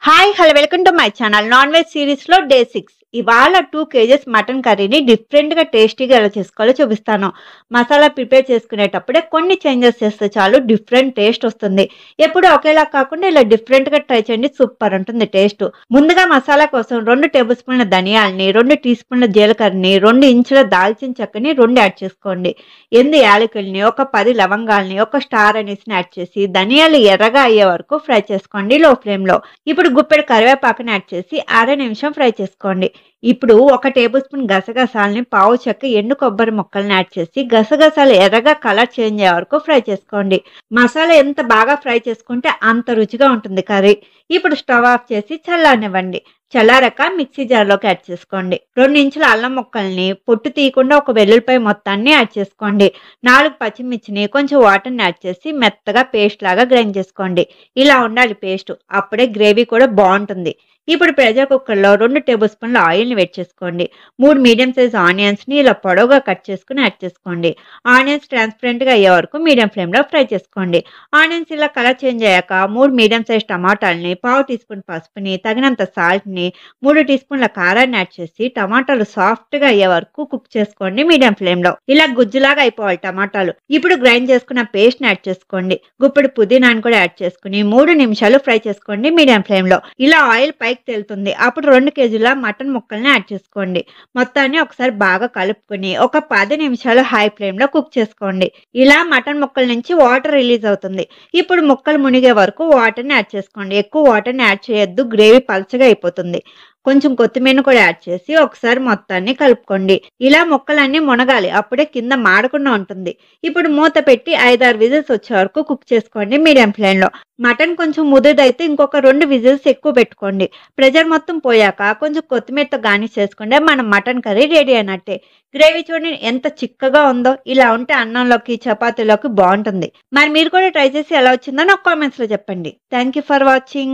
Hi hello welcome to my channel non veg series లో day 6 ఇవాళ 2 kgs mutton కర్రీని different గా టేస్టీగా ఎలా చేసుకోవాలో చూపిస్తాను. మసాలా ప్రిపేర్ చేసుకునేటప్పుడే కొన్ని చేంజెస్ చేస్తే చాలు డిఫరెంట్ టేస్ట్ వస్తుంది. ఎప్పుడు ఒకేలా కాకుండా ఇలా డిఫరెంట్ గా ట్రై చేయండి, సూపర్ ఉంటుంది టేస్ట్. ముందుగా మసాలా కోసం 2 టేబుల్ స్పూన్ల ధనియాలని, 2 టీ స్పూన్ల జీలకర్రని, 2 ఇంచుల దాల్చిన చెక్కని 2 యాడ్ చేసుకోండి. 8 యాలకుల్ని, ఒక 10 లవంగాల్ని, ఒక స్టార్ అనేసి యాడ్ చేసి ధనియాలు ఎర్రగా అయ్యే వరకు ఫ్రై చేసుకోండి లో ఫ్లేమ్ లో. ఇప్పుడు గుప్పెడు కరివేపాకుని యాడ్ చేసి అర నిమిషం ఫ్రై చేసుకోండి. ఇప్పుడు ఒక టేబుల్ స్పూన్ గసగసాలని, పావు చెక్క ఎండు కొబ్బరి ముక్కల్ని యాడ్ చేసి గసగసాలు ఎర్రగా కలర్ చేంజ్ అయ్యే వరకు ఫ్రై చేసుకోండి. మసాలా ఎంత బాగా ఫ్రై చేసుకుంటే అంత రుచిగా ఉంటుంది కర్రీ. ఇప్పుడు స్టవ్ ఆఫ్ చేసి చల్లారనివ్వండి. చల్లారాక మిక్సీ జార్లోకి యాడ్ చేసుకోండి. 2 ఇంచుల అల్లం ముక్కల్ని, పొట్టు తీయకుండా ఒక వెల్లుల్లిపాయ మొత్తాన్ని యాడ్ చేసుకోండి. 4 పచ్చిమిర్చిని, కొంచెం వాటర్ని యాడ్ చేసి మెత్తగా పేస్ట్ లాగా గ్రైండ్ చేసుకోండి. ఇలా ఉండాలి పేస్ట్, అప్పుడే గ్రేవీ కూడా బాగుంటుంది. ఇప్పుడు ప్రెషర్ కుక్కర్లో 2 టేబుల్ స్పూన్ల ఆయిల్ని వేడి చేసుకోండి. 3 మీడియం సైజ్ ఆనియన్స్ని ఇలా పొడవుగా కట్ చేసుకుని యాడ్ చేసుకోండి. ఆనియన్స్ ట్రాన్స్పరెంట్గా అయ్యే వరకు మీడియం ఫ్లేమ్లో ఫ్రై చేసుకోండి. ఆనియన్స్ ఇలా కలర్ చేంజ్ అయ్యాక 3 మీడియం సైజ్ టమాటాలని, పావు టీ స్పూన్ పసుపుని, తగినంత సాల్ట్ని, 3 టీ స్పూన్ల కారాన్ని యాడ్ చేసి టమాటాలు సాఫ్ట్గా అయ్యే వరకు కుక్ చేసుకోండి మీడియం ఫ్లేమ్లో. ఇలా గుజ్జులాగా అయిపోవాలి టమాటాలు. ఇప్పుడు గ్రైండ్ చేసుకున్న పేస్ట్ని యాడ్ చేసుకోండి. గుప్పెడు పుదీనాను కూడా యాడ్ చేసుకుని 3 నిమిషాలు ఫ్రై చేసుకోండి మీడియం ఫ్లేమ్లో. ఇలా ఆయిల్ పైకి తేలుతుంది. అప్పుడు 2 కేజీల మటన్ ముక్కల్ని యాడ్ చేసుకోండి. మొత్తాన్ని ఒకసారి బాగా కలుపుకొని ఒక 10 నిమిషాలు హై ఫ్లేమ్లో కుక్ చేసుకోండి. ఇలా మటన్ ముక్కల నుంచి వాటర్ రిలీజ్ అవుతుంది. ఇప్పుడు ముక్కలు మునిగే వరకు వాటర్ని యాడ్ చేసుకోండి. ఎక్కువ వాటర్ని యాడ్ చేయొద్దు, గ్రేవీ పల్చగా అయిపోతుంది. కొంచెం కొత్తిమీర కూడా యాడ్ చేసి ఒకసారి మొత్తాన్ని కలుపుకోండి. ఇలా ముక్కలన్నీ మునగాలి, అప్పుడే కింద మాడకుండా ఉంటుంది. ఇప్పుడు మూత పెట్టి 5-6 విజిల్స్ వచ్చే వరకు కుక్ చేసుకోండి మీడియం ఫ్లేమ్లో. మటన్ కొంచెం ముదుదైతే ఇంకొక 2 విజిల్స్ ఎక్కువ పెట్టుకోండి. ప్రెషర్ మొత్తం పోయాక కొంచెం కొత్తిమీరతో గార్నిష్ చేసుకుంటే మన మటన్ కర్రీ రెడీ అయినట్టే. గ్రేవీ చూడండి ఎంత చిక్కగా ఉందో. ఇలా ఉంటే అన్నంలోకి, చపాతీలోకి బాగుంటుంది. మరి మీరు కూడా ట్రై చేసి ఎలా వచ్చిందో నాకు కామెంట్స్లో చెప్పండి. Thank you for watching.